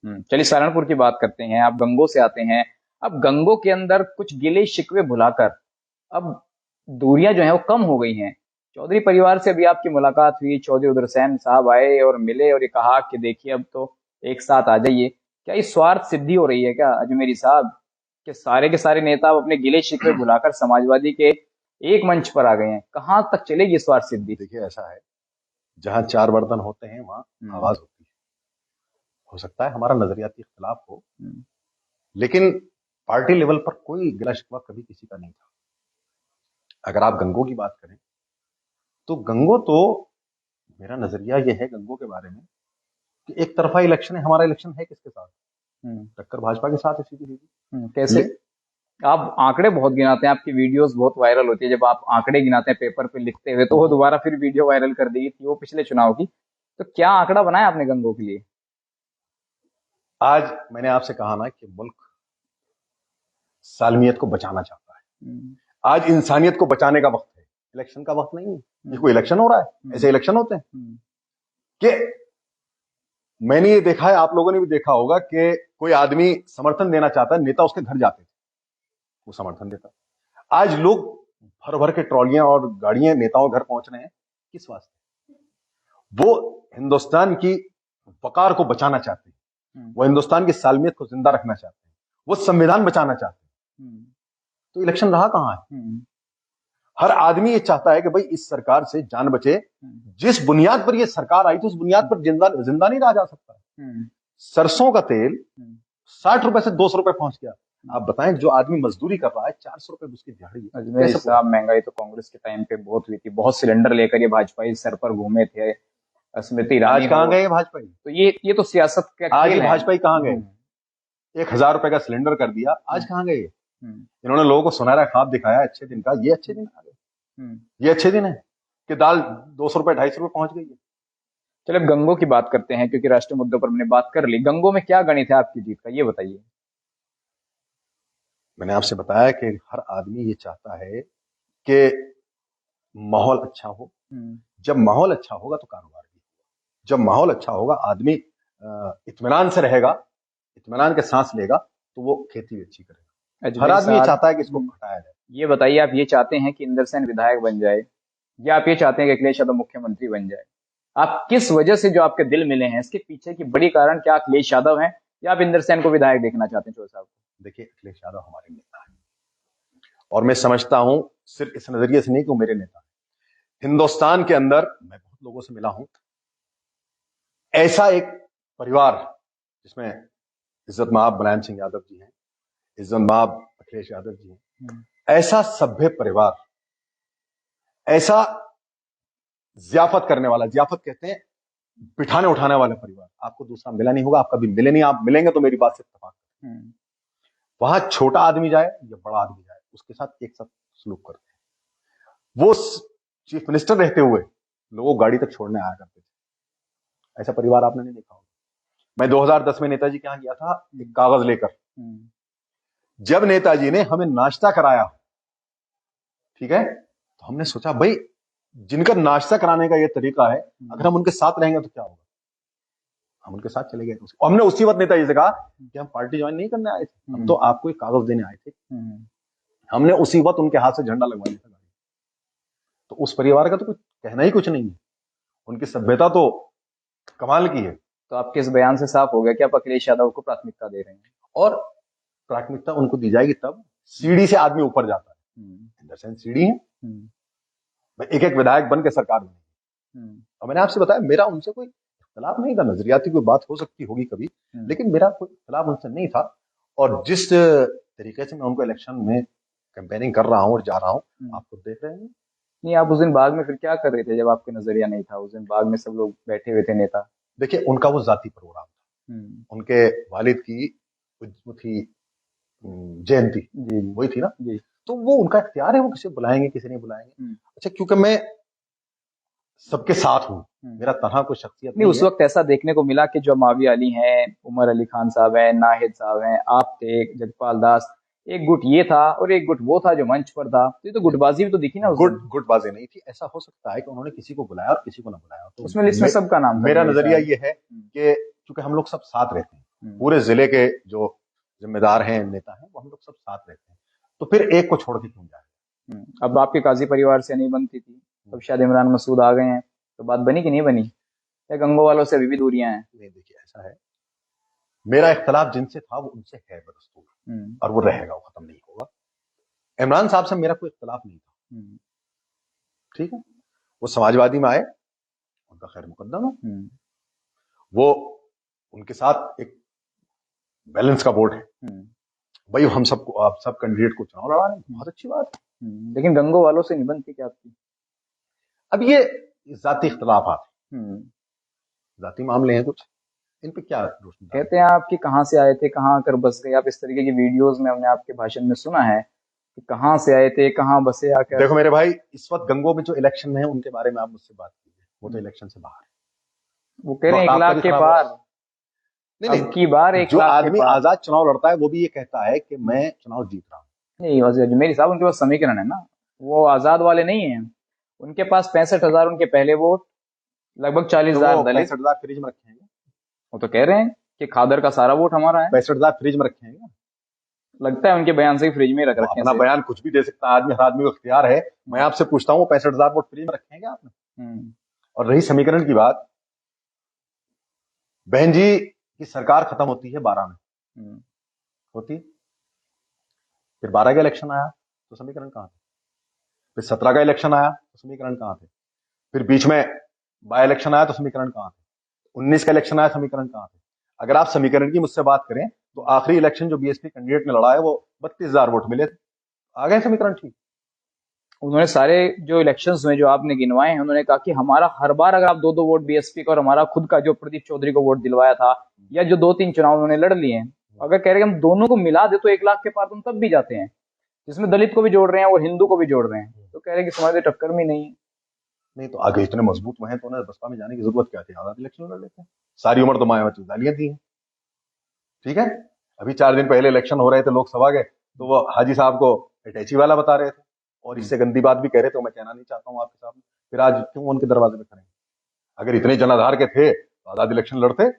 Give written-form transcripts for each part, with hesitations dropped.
चलिए सहारनपुर की बात करते हैं। आप गंगो से आते हैं। अब गंगो के अंदर कुछ गिले शिकवे भुलाकर अब दूरियां जो है वो कम हो गई हैं। चौधरी परिवार से अभी आपकी मुलाकात हुई, चौधरी उधरसैन साहब आए और मिले और ये कहा कि देखिए अब तो एक साथ आ जाइए। क्या ये स्वार्थ सिद्धि हो रही है क्या अजमेरी साहब, कि सारे के सारे नेता अब अपने गिले शिकवे भुलाकर समाजवादी के एक मंच पर आ गए हैं? कहाँ तक चलेगी ये स्वार्थ सिद्धि? देखिए ऐसा है, जहां चार बर्तन होते हैं वहां आवाज होती है। हो सकता है हमारा नजरियाती इख्तिलाफ हो, हम्म, लेकिन पार्टी लेवल पर कोई गिला शिकवा कभी किसी का नहीं था। अगर आप गंगो की बात करें तो गंगो तो, मेरा नजरिया यह है गंगो के बारे में कि एक तरफा इलेक्शन है। हमारा इलेक्शन है किसके साथ? टक्कर भाजपा के साथ है, सीधी सीधी। कैसे? आप आंकड़े बहुत गिनाते हैं, आपकी वीडियोस बहुत वायरल होती है। जब आप आंकड़े गिनाते हैं पेपर पे लिखते हुए तो वो दोबारा फिर वीडियो वायरल कर दी थी वो पिछले चुनाव की। तो क्या आंकड़ा बनाया आपने गंगो के लिए? आज मैंने आपसे कहा ना कि मुल्क सालमियत को बचाना चाहता है। आज इंसानियत को बचाने का वक्त है, इलेक्शन का वक्त नहीं है। ये कोई इलेक्शन हो रहा है? ऐसे इलेक्शन होते हैं कि मैंने ये देखा है, आप लोगों ने भी देखा होगा कि कोई आदमी समर्थन देना चाहता है, नेता उसके घर जाते थे, वो समर्थन देता। आज लोग भर भर के ट्रॉलियां और गाड़ियां नेताओं घर पहुंच रहे हैं, किस वास्ते? वो हिंदुस्तान की वकार को बचाना चाहते हैं, वो हिंदुस्तान की सालमियत को जिंदा रखना चाहते हैं, वो संविधान बचाना चाहते हैं। तो इलेक्शन रहा कहां है? हर आदमी ये चाहता है कि भाई इस सरकार से जान बचे। जिस बुनियाद पर ये सरकार आई थी उस बुनियाद पर जिंदा नहीं रहा जा सकता। सरसों का तेल 60 रुपए से 200 रुपए पहुंच गया। आप बताएं, जो आदमी मजदूरी कर रहा है 400 रुपए उसकी दिहाड़ी है। अजमेर साहब, महंगाई तो कांग्रेस के टाइम पे बहुत हुई थी, बहुत सिलेंडर लेकर ये भाजपाई सर पर घूमे थे। स्मृति ईरानी आज कहां गए भाजपाई? तो ये तो सियासत का आज खेल है। भाजपाई कहां गए? 1000 रुपए का सिलेंडर कर दिया, आज कहां गए? इन्होंने लोगों को सुनहरा ख्वाब दिखाया अच्छे दिन का, ये अच्छे दिन आ गए। ये अच्छे दिन है कि दाल 200 रुपए 250 रुपए पहुंच गई है। चलो अब गंगो की बात करते हैं, क्योंकि राष्ट्रीय मुद्दों पर हमने बात कर ली। गंगो में क्या गणित है आपकी जीत का, ये बताइए। मैंने आपसे बताया कि हर आदमी ये चाहता है कि माहौल अच्छा हो। जब माहौल अच्छा होगा तो कारोबार भी होगा। जब माहौल अच्छा होगा, आदमी इत्मीनान से रहेगा, इत्मीनान के सांस लेगा, तो वो खेती भी अच्छी करेगा। हर आदमी ये चाहता है कि इसको हटाया जाए। ये बताइए, आप ये चाहते हैं कि इंद्रसेन विधायक बन जाए, या आप ये चाहते हैं कि अखिलेश यादव मुख्यमंत्री बन जाए? आप किस वजह से जो आपके दिल मिले हैं, इसके पीछे की बड़ी कारण क्या अखिलेश यादव हैं, या आप इंद्रसेन को विधायक देखना चाहते हैं चौधरी साहब को? देखिए, अखिलेश यादव हमारे नेता है और मैं समझता हूं सिर्फ इस नजरिए से नहीं कि वो मेरे नेता है। हिंदुस्तान के अंदर मैं बहुत लोगों से मिला हूं, ऐसा एक परिवार जिसमें इज्जत माब मुलायम सिंह यादव जी हैं, इज्जत माब अखिलेश यादव जी हैं, ऐसा सभ्य परिवार, ऐसा जियाफत करने वाला, जियाफत कहते हैं बिठाने उठाने वाला परिवार आपको दूसरा मिला नहीं होगा। आप कभी मिले नहीं, आप मिलेंगे तो मेरी बात से इत्तेफाक करें। वहां छोटा आदमी जाए या बड़ा आदमी जाए, उसके साथ एक साथ सलूक करते हैं। वो चीफ मिनिस्टर रहते हुए लोगों को गाड़ी तक छोड़ने आया करते थे। ऐसा परिवार आपने नहीं देखा होगा। मैं 2010 में नेताजी के यहां गया था एक कागज लेकर। जब नेताजी ने हमें नाश्ता कराया, ठीक है, तो हमने सोचा भाई जिनका नाश्ता कराने का ये तरीका है, अगर हम उनके साथ रहेंगे तो क्या होगा। हम उनके साथ चले गए। हमने उसी वक्त नेताजी से कहा कि हम पार्टी ज्वाइन नहीं करने आए थे, हम तो आपको एक कागज देने आए थे। हमने उसी वक्त उनके हाथ से झंडा लगवा दिया था। तो उस परिवार का तो कुछ कहना ही कुछ नहीं है। उनकी सभ्यता तो कमाल की है। तो आपके इस बयान से साफ हो गया कि आप अखिलेश यादव को प्राथमिकता दे रहे हैं। और प्राथमिकता उनको दी जाएगी तब सीढ़ी से आदमी ऊपर जाता है। इंद्रसेन सीढ़ी है, मैं एक एक विधायक बन के सरकार बनी। और मैंने आपसे बताया मेरा उनसे कोई इख्तिलाफ नहीं था। नजरियाती कोई बात हो सकती होगी कभी, लेकिन मेरा कोई इख्तिलाफ उनसे नहीं था। और जिस तरीके से मैं उनको इलेक्शन में कैंपेनिंग कर रहा हूं और जा रहा हूं, आप खुद देख रहे हैं। नहीं, आप उस दिन बाग में फिर क्या कर रहे थे जब आपके नजरिया नहीं था? उस दिन बाग में सब लोग बैठे हुए थे नेता। देखिए, उनका वो जाती प्रोग्राम था। उनके वालिद की वो थी जयंती, वही थी ना जी। तो वो उनका इख्तियार है, वो किसी बुलाएंगे किसी नहीं बुलाएंगे। अच्छा, क्योंकि मैं सबके साथ हूं, मेरा तनहा कोई शख्सियत नहीं। उस वक्त ऐसा देखने को मिला कि जो माविया अली हैं, उमर अली खान साहब हैं, नाहिद साहब हैं, आप थे, जगपाल दास, एक गुट ये था और एक गुट वो था जो मंच पर था। तो ये तो गुटबाजी भी तो दिखी ना। गुटबाजी नहीं थी। ऐसा हो सकता है कि उन्होंने किसी को बुलाया और किसी को ना बुलाया। तो उसमें लिस्ट में सबका नाम था। मेरा नजरिया ये है कि चूंकि हम लोग सब साथ रहते हैं, पूरे जिले के जो जिम्मेदार हैं, नेता हैं, वो हम लोग सब साथ रहते हैं, तो फिर एक को छोड़ के क्यों जाए। अब आपके काजी परिवार से नहीं बनती थी, अब शायद इमरान मसूद आ गए हैं, तो बात बनी कि नहीं बनी, या गंगो वालों से अभी भी दूरियां हैं? नहीं, देखिए ऐसा है, मेरा इख्तलाफ जिनसे था वो उनसे है बदस्तूर, और वो रहेगा, वो खत्म नहीं होगा। इमरान साहब से मेरा कोई इख्तलाफ नहीं था, ठीक है, वो समाजवादी में आए, उनका खैर मुकद्दम है, वो उनके साथ एक बैलेंस का वोट है भाई, हम सबको, आप सब कैंडिडेट को चुनाव लड़ा रहे हैं, बहुत अच्छी बात है। लेकिन गंगो वालों से नहीं बनती क्या आपकी? अब ये जाती इख्तलाफात हैं, जाती मामले हैं कुछ, इन पे क्या रोशनी डालें? कहते हैं आप कि कहाँ से आए थे, कहाँ आकर बस गए आप, इस तरीके की वीडियोस में हमने आपके भाषण में सुना है कि कहाँ से आए थे, कहाँ बसे आकर। देखो मेरे भाई, इस वक्त गंगो में जो इलेक्शन है उनके बारे में आप मुझसे बात कीजिए, वो तो इलेक्शन से बाहर है। वो कह रहे हैं 1 लाख के पार, नहीं, अब की बार 1 जो लाख के आदमी पार। आजाद चुनाव लड़ता है वो भी ये कहता है कि मैं चुनाव जीत रहा हूँ। नहीं मेरी साहब, उनके पास समीकरण है ना, वो आजाद वाले नहीं है, उनके पास 65,000 उनके पहले वोट, लगभग 40,000 दलित। 65,000 फ्रिज में रखे हैं, वो तो कह रहे हैं कि खादर का सारा वोट हमारा है। 65,000 फ्रिज में रखे हैं, लगता है उनके बयान से ही फ्रिज में रख रखे हैं। अपना बयान कुछ भी दे सकता है आदमी, हर आदमी को इख्तियार है। मैं आपसे पूछता हूँ, 65,000 वोट फ्रिज में रखे हैं क्या आपने? और रही समीकरण की बात, बहन जी की सरकार खत्म होती है 12 में, होती, फिर 12 का इलेक्शन आया तो समीकरण कहां थे, फिर 17 का इलेक्शन आया तो समीकरण कहां थे, फिर बीच में बाय इलेक्शन आया तो समीकरण कहां थे, 19 का इलेक्शन आया, समीकरण कहां थे? अगर आप समीकरण की मुझसे बात करें तो आखिरी इलेक्शन जो बीएसपी कैंडिडेट ने लड़ा है वो 32,000 वोट मिले थे, आ गए समीकरण ठीक। उन्होंने सारे जो इलेक्शंस में जो आपने गिनवाए हैं, उन्होंने कहा कि हमारा हर बार अगर आप 2-2 वोट बीएसपी का और हमारा खुद का जो प्रदीप चौधरी को वोट दिलवाया था, या जो 2-3 चुनाव उन्होंने लड़ लिए हैं, अगर कह रहे हैं हम दोनों को मिला दे तो 1 लाख के पार तुम तब भी जाते हैं, जिसमें दलित को भी जोड़ रहे हैं और हिंदू को भी जोड़ रहे हैं, तो कह रहे हैं कि समाज टक्कर में नहीं है। नहीं तो आगे इतने मजबूत हुए हैं तो उन्हें बसपा में जाने की जरूरत क्या थी, आजाद इलेक्शन लड़ लेते हैं, सारी उम्र तो मायावती गालियां दी हैं, ठीक है। अभी 4 दिन पहले इलेक्शन हो रहे थे लोकसभा के, तो वो हाजी साहब को अटैची वाला बता रहे थे और इससे गंदी बात भी कह रहे थे, मैं कहना नहीं चाहता हूं आपके सामने, फिर आज क्यों उनके दरवाजे पे खड़े हैं? अगर इतने जनाधार के थे तो आजाद इलेक्शन लड़ते।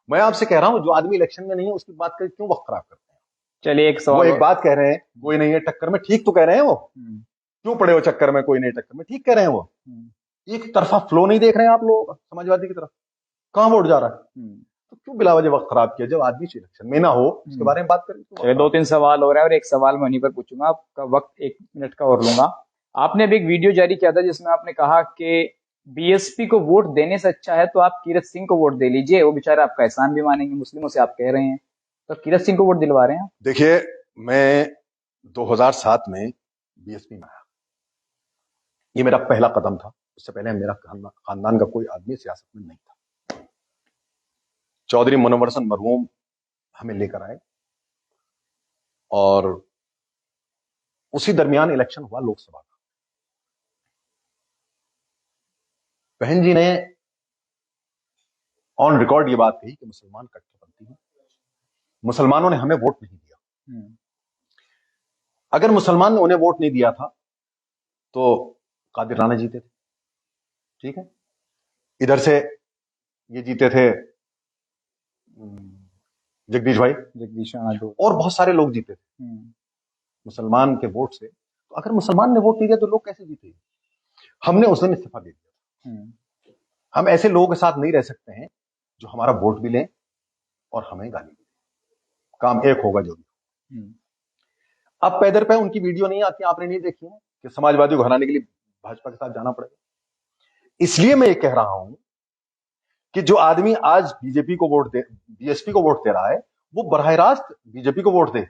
मैं आपसे कह रहा हूं, जो आदमी इलेक्शन में नहीं है उसकी बात कर क्यों वक्त खराब करते हैं? चलिए एक सवाल, वो एक बात कह रहे हैं, कोई नहीं है टक्कर में, ठीक तो कह रहे हैं वो, क्यों पड़े हो चक्कर में, कोई नहीं टक्कर में, ठीक कह रहे हैं वो। एक तरफा फ्लो नहीं देख रहे हैं आप लोग समाजवादी की तरफ, कहां वोट जा रहा है, तो क्यों बिला वजह वक्त खराब किया? जब आदमी इलेक्शन में ना हो उसके बारे में बात करें। चलिए 2-3 सवाल हो रहे हैं और एक सवाल मैं वहीं पर पूछूंगा, आपका वक्त 1 मिनट का और लूंगा। आपने अभी एक वीडियो जारी किया था जिसमें आपने कहा कि बीएसपी को वोट देने से अच्छा है तो आप कीरत सिंह को वोट दे लीजिए, वो बेचारे आपका एहसान भी मानेंगे, मुस्लिमों से आप कह रहे हैं, तो कीरत सिंह को वोट दिलवा रहे हैं। देखिए, मैं 2007 में बीएसपी में आया, ये मेरा पहला कदम था, उससे पहले मेरा खानदान का कोई आदमी सियासत में नहीं था। चौधरी मुनव्वर हसन मरहूम हमें लेकर आए और उसी दरमियान इलेक्शन हुआ लोकसभा का। बहन जी ने ऑन रिकॉर्ड ये बात कही कि मुसलमान कट्टरपंथी हैं, मुसलमानों ने हमें वोट नहीं दिया। अगर मुसलमान ने उन्हें वोट नहीं दिया था तो कादिर राणा जीते थे, ठीक है, इधर से ये जीते थे जगदीश भाई, जगदीश राणा, और बहुत सारे लोग जीते थे मुसलमान के वोट से। तो अगर मुसलमान ने वोट नहीं दिया तो लोग कैसे जीते? हमने उस दिन इस्तीफा दे दिया। हम ऐसे लोगों के साथ नहीं रह सकते हैं जो हमारा वोट भी लें और हमें गाली भी दें। काम एक होगा जो भी। अब पैदर पे उनकी वीडियो नहीं आती, आपने नहीं देखी है कि समाजवादी को हराने के लिए भाजपा के साथ जाना पड़ेगा। इसलिए मैं ये कह रहा हूं कि जो आदमी आज बीजेपी को वोट दे, बीएसपी को वोट दे रहा है, वो बराह रास्त बीजेपी को वोट दे।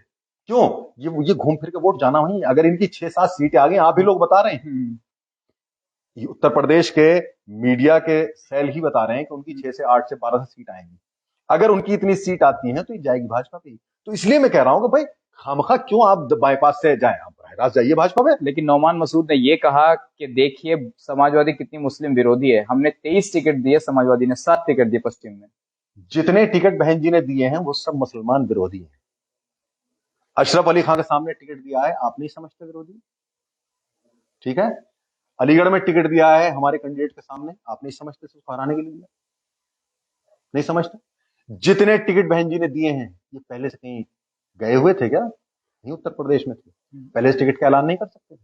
क्यों? ये घूम फिर के वोट जाना वही। अगर इनकी 6-7 सीटें आ गई, आप ही लोग बता रहे हैं, ये उत्तर प्रदेश के मीडिया के सेल ही बता रहे हैं कि उनकी 6 से 8 से 12 से सीट आएंगी। अगर उनकी इतनी सीट आती हैं तो ये जाएगी भाजपा पे। तो इसलिए मैं कह रहा हूं कि भाई खामखा क्यों आप बाईपास से जाएं, आप बराह रास्त जाइए भाजपा पे। लेकिन नौमान मसूद ने यह कहा कि देखिए समाजवादी कितनी मुस्लिम विरोधी है, हमने 23 टिकट दिए, समाजवादी ने 7 टिकट दिए पश्चिम में। जितने टिकट बहन जी ने दिए हैं वो सब मुसलमान विरोधी हैं। अशरफ अली खान के सामने टिकट दिया है, आप नहीं समझते विरोधी, ठीक है। अलीगढ़ में टिकट दिया है हमारे कैंडिडेट के सामने, आप नहीं समझते उसको हराने के लिए, नहीं समझते। जितने टिकट बहन जी ने दिए हैं ये पहले से कहीं गए हुए थे क्या? नहीं, उत्तर प्रदेश में थे, पहले से टिकट का ऐलान नहीं कर सकते थे।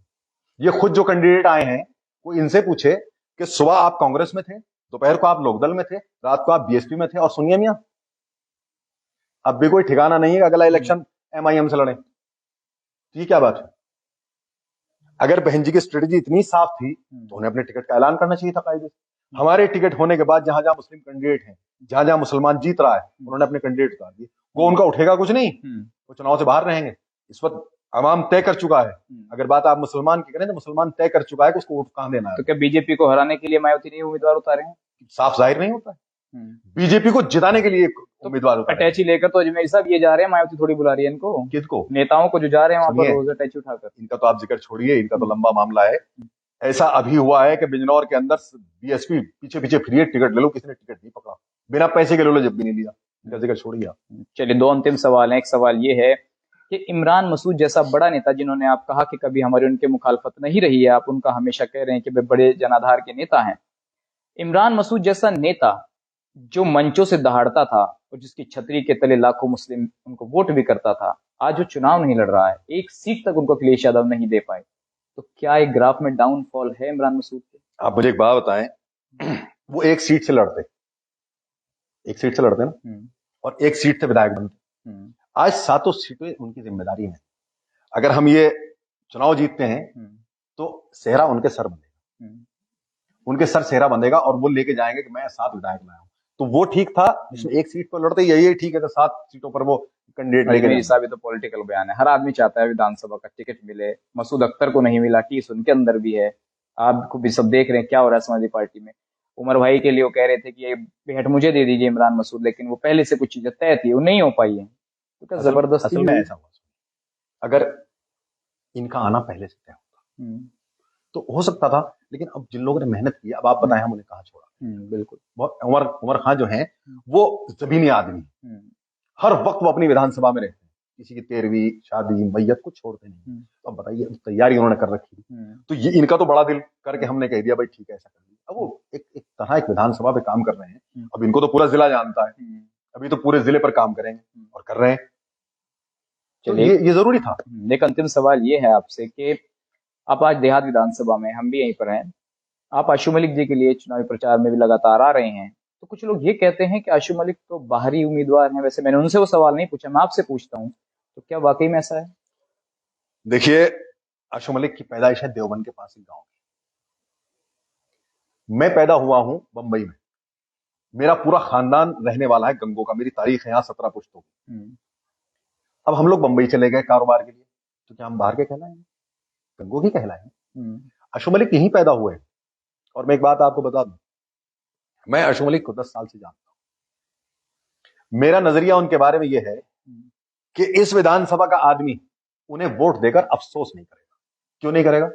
ये खुद जो कैंडिडेट आए हैं, कोई इनसे पूछे कि सुबह आप कांग्रेस में थे, दोपहर को आप लोकदल में थे, रात को आप बीएसपी में थे, और सुनिए मियां, अब भी कोई ठिकाना नहीं है अगला इलेक्शन एमआईएम से लड़े। ये क्या बात है? अगर बहन जी की स्ट्रेटेजी इतनी साफ थी तो उन्हें अपने टिकट का ऐलान करना चाहिए था कायदे से। हमारे टिकट होने के बाद जहां जहां मुस्लिम कैंडिडेट हैं, जहां जहां मुसलमान जीत रहा है, उन्होंने अपने कैंडिडेट उतार दिए। वो उनका उठेगा कुछ नहीं, वो चुनाव से बाहर रहेंगे। इस वक्त अवाम तय कर चुका है। अगर बात आप मुसलमान की करें तो मुसलमान तय कर चुका है कि उसको वोट कहां देना है। तो क्या बीजेपी को हराने के लिए मायावती ने उम्मीदवार उतारे हैं? साफ जाहिर नहीं होता है। बीजेपी को जिताने के लिए उम्मीदवार उतारे। अटैची लेकर तो अजमेर साहब ये जा रहे हैं, मायावती थोड़ी बुला रही है इनको। किसको? नेताओं को जो जा रहे हैं वहां पर रोज अटैची उठाकर। इनका तो आप जिक्र छोड़िए, इनका तो लंबा मामला है। ऐसा अभी हुआ है कि बिजनौर के अंदर बीएसपी पीछे पीछे फ्री टिकट ले लो, किसी ने टिकट नहीं पकड़ा, बिना पैसे के ले लो, जब भी नहीं लिया। इनका जिक्र छोड़िए आप। चलिए, दो अंतिम सवाल हैं। एक सवाल ये है कि इमरान मसूद जैसा बड़ा नेता, जिन्होंने आप कहा कि कभी हमारी उनके मुखालफत नहीं रही है, आप उनका हमेशा कह रहे हैं कि वे बड़े जनाधार के नेता हैं, इमरान मसूद जैसा नेता जो मंचों से दहाड़ता था और जिसकी छतरी के तले लाखों मुस्लिम उनको वोट भी करता था, आज वो चुनाव नहीं लड़ रहा है, एक सीट तक उनको अखिलेश यादव नहीं दे पाए, तो क्या एक ग्राफ में डाउनफॉल है इमरान मसूद के? आप मुझे एक बात बताएं, वो एक सीट से लड़ते ना, और एक सीट से विधायक बनते। आज 7 सीटें उनकी जिम्मेदारी में। अगर हम ये चुनाव जीतते हैं तो सेहरा उनके सर बंधेगा, उनके सर सेहरा बंधेगा, और वो लेके जाएंगे कि मैं 7 विधायक लाया हूं। तो वो ठीक था जिसमें एक सीट पर लड़ते, यही ठीक है, तो 7 सीटों पर वो कैंडिडेट लेके। मेरे हिसाब से तो पॉलिटिकल बयान है, हर आदमी चाहता है विधानसभा का टिकट मिले। मसूद अख्तर को नहीं मिला, टीस उनके अंदर भी है। आपको भी सब देख रहे हैं क्या हो रहा है समाजवादी पार्टी में। उमर भाई के लिए वो कह रहे थे कि ये बेहट मुझे दे दीजिए इमरान मसूद, लेकिन वो पहले से कुछ चीजें तय थी, वो नहीं हो पाई है। तो क्या जबरदस्ती में ऐसा हुआ? अगर इनका आना पहले से तय होता तो हो सकता था, लेकिन अब जिन लोगों ने मेहनत की, अब आप बताएं हम उन्हें कहां छोड़ा। बिल्कुल। उमर खान जो हैं वो जमीनी आदमी, हर वक्त वो अपनी विधानसभा में रहते हैं, किसी की 13वीं शादी मैयत को छोड़ते नहीं। तो अब बताइए, तैयारी उन्होंने कर रखी थी, तो ये इनका तो बड़ा दिल करके हमने कह दिया भाई ठीक है ऐसा कर दिया। अब वो एक तरह एक विधानसभा पे काम कर रहे हैं। अब इनको तो पूरा जिला जानता है, अभी तो पूरे जिले पर काम करेंगे और कर रहे हैं। चलिए, ये जरूरी था। एक अंतिम सवाल ये है आपसे कि आप आज देहात विधानसभा में, हम भी यहीं पर हैं, आप आशू मलिक जी के लिए चुनावी प्रचार में भी लगातार आ रहे हैं, तो कुछ लोग ये कहते हैं कि आशू मलिक तो बाहरी उम्मीदवार हैं। वैसे मैंने उनसे वो सवाल नहीं पूछा, मैं आपसे पूछता हूं, तो क्या वाकई में ऐसा है? देखिए, आशू मलिक की पैदाइश है देवबंद के पास एक गांव में। मैं पैदा हुआ हूं बंबई में, मेरा पूरा खानदान रहने वाला है गंगों का, मेरी तारीख है यहाँ 17 पुश्तों की। अब हम लोग बंबई चले गए कारोबार के लिए, तो क्या हम बाहर के कहलाएंगे? गंगों ही कहलाएंगे। आशू मलिक यहीं पैदा हुए। और मैं एक बात आपको बता दूं, मैं आशू मलिक को 10 साल से जानता हूं। मेरा नजरिया उनके बारे में यह है कि इस विधानसभा का आदमी उन्हें वोट देकर अफसोस नहीं करेगा। क्यों नहीं करेगा?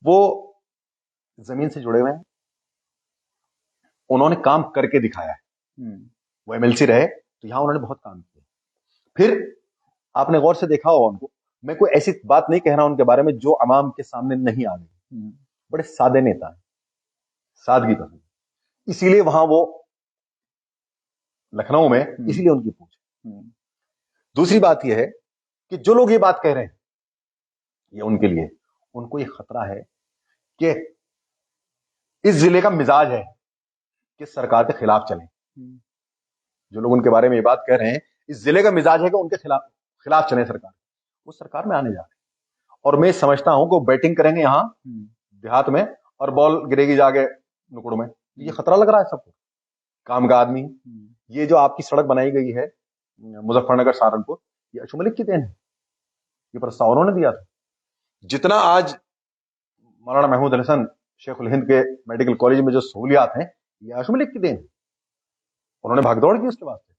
वो जमीन से जुड़े हुए हैं, उन्होंने काम करके दिखाया है। वो एमएलसी रहे तो यहां उन्होंने बहुत काम किया। फिर आपने गौर से देखा होगा उनको, मैं कोई ऐसी बात नहीं कह रहा उनके बारे में जो अवाम के सामने नहीं आ गई। बड़े सादे नेता हैं, सादगी पसंद, इसीलिए वहां वो लखनऊ में, इसीलिए उनकी पूछ। दूसरी बात यह है कि जो लोग ये बात कह रहे हैं, ये उनके लिए, उनको ये खतरा है कि इस जिले का मिजाज है कि सरकार के खिलाफ चले। जो लोग उनके बारे में ये बात कह रहे हैं, इस जिले का मिजाज है कि उनके खिलाफ चले सरकार, वो सरकार में आने जा रहे हैं। और मैं समझता हूं कि वो बैटिंग करेंगे यहां देहात में और बॉल गिरेगी जाके नुकड़ में। ये खतरा लग रहा है सबको। काम का आदमी। ये जो आपकी सड़क बनाई गई है मुजफ्फरनगर सहारनपुर, ये आशू मलिक की देन है। ये प्रस्ताव उन्होंने दिया था। जितना आज मौलाना महमूद हसन शेखुल हिंद के मेडिकल कॉलेज में जो सहूलियात हैं, ये आशू मलिक की देन है। उन्होंने भागदौड़ की उसके वास्ते।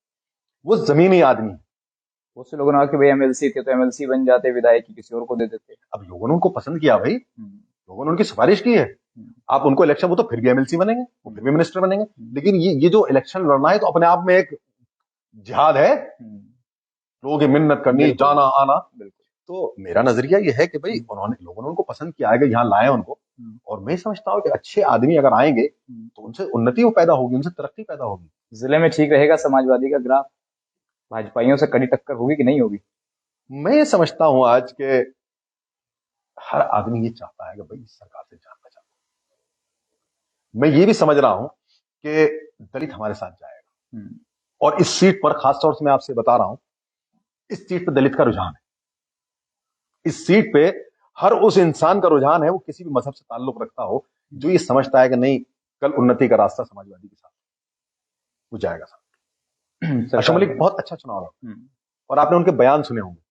वो जमीनी आदमी है। बहुत से लोगों ने कहा कि भाई एमएलसी थे तो एमएलसी बन जाते, विधायक की किसी और को दे देते। अब लोगों ने उनको पसंद किया भाई, लोगों ने उनकी सिफारिश की है। आप उनको इलेक्शन, वो तो फिर भी एमएलसी बनेंगे, वो फिर भी मिनिस्टर बनेंगे। लेकिन ये जो इलेक्शन लड़ना है तो अपने आप में एक जिहाद है, लोगों की मिन्नत करनी, जाना आना। तो मेरा नजरिया ये है कि भाई लोगों ने उनको पसंद किया है कि यहाँ लाए उनको। और मैं समझता हूँ कि अच्छे आदमी अगर आएंगे तो उनसे उन्नति पैदा होगी, उनसे तरक्की पैदा होगी। जिले में ठीक रहेगा समाजवादी का ग्राफ? भाजपाइयों से कड़ी टक्कर होगी कि नहीं होगी? मैं ये समझता हूं आज के हर आदमी ये चाहता है कि भाई सरकार से जान बचा। मैं ये भी समझ रहा हूं कि दलित हमारे साथ जाएगा, और इस सीट पर खासतौर से मैं आपसे बता रहा हूं, इस सीट पर दलित का रुझान है। इस सीट पे हर उस इंसान का रुझान है, वो किसी भी मजहब से ताल्लुक रखता हो, जो ये समझता है कि नहीं, कल उन्नति का रास्ता समाजवादी के साथ, वो जाएगा साथ। अशोक मलिक बहुत अच्छा चुनाव लड़ा, और आपने उनके बयान सुने होंगे,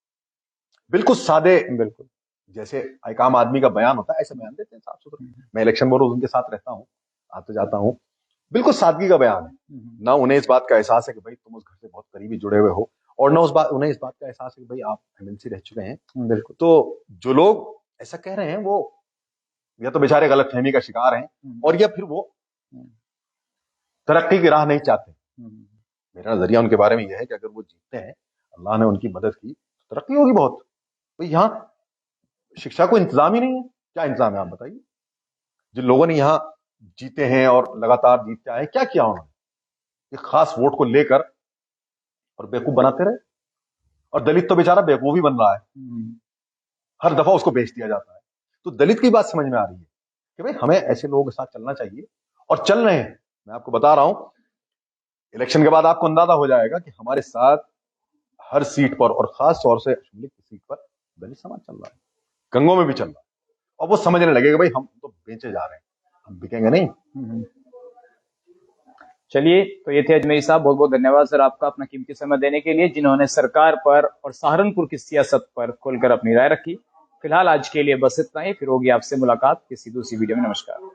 बिल्कुल सादे, बिल्कुल जैसे एक आम आदमी का बयान होता है ऐसे बयान देते हैं, साफ सुथरे। मैं इलेक्शन में रोज उनके साथ रहता हूँ, आते जाता हूँ, बिल्कुल सादगी का बयान है। ना उन्हें इस बात का एहसास है कि भाई तुम उस घर से बहुत करीबी जुड़े हुए हो, और ना उन्हें इस बात का एहसास है कि भाई आप एमएलसी रह चुके हैं। बिल्कुल। तो जो लोग ऐसा कह रहे हैं वो या तो बेचारे गलतफहमी का शिकार हैं, और या फिर वो तरक्की की राह नहीं चाहते। मेरा नजरिया उनके बारे में यह है कि अगर वो जीतते हैं, अल्लाह ने उनकी मदद की, तो तरक्की होगी बहुत। तो यहाँ शिक्षा को इंतजाम ही नहीं है। क्या इंतजाम है आप बताइए? जिन लोगों ने यहाँ जीते हैं और लगातार जीतते आए, क्या किया उन्होंने? एक खास वोट को लेकर और बेवकूफ बनाते रहे, और दलित तो बेचारा बेवकूफ ही बन रहा है, हर दफा उसको बेच दिया जाता है। तो दलित की बात समझ में आ रही है कि भाई हमें ऐसे लोगों के साथ चलना चाहिए, और चल रहे हैं। मैं आपको बता रहा हूं, इलेक्शन के बाद आपको अंदाजा हो जाएगा कि हमारे साथ हर सीट पर, और खास तौर से असेंबली की सीट पर, दलित समाज चल रहा है, गंगों में भी चल रहा है। और वो समझने लगेगा भाई हम तो बेचे जा रहे हैं, हम बिकेंगे नहीं। चलिए, तो ये थे अजमेरी साहब, बहुत बहुत धन्यवाद सर आपका अपना कीमती समय देने के लिए, जिन्होंने सरकार पर और सहारनपुर की सियासत पर खुलकर अपनी राय रखी। फिलहाल आज के लिए बस इतना ही, फिर होगी आपसे मुलाकात किसी दूसरी वीडियो में। नमस्कार।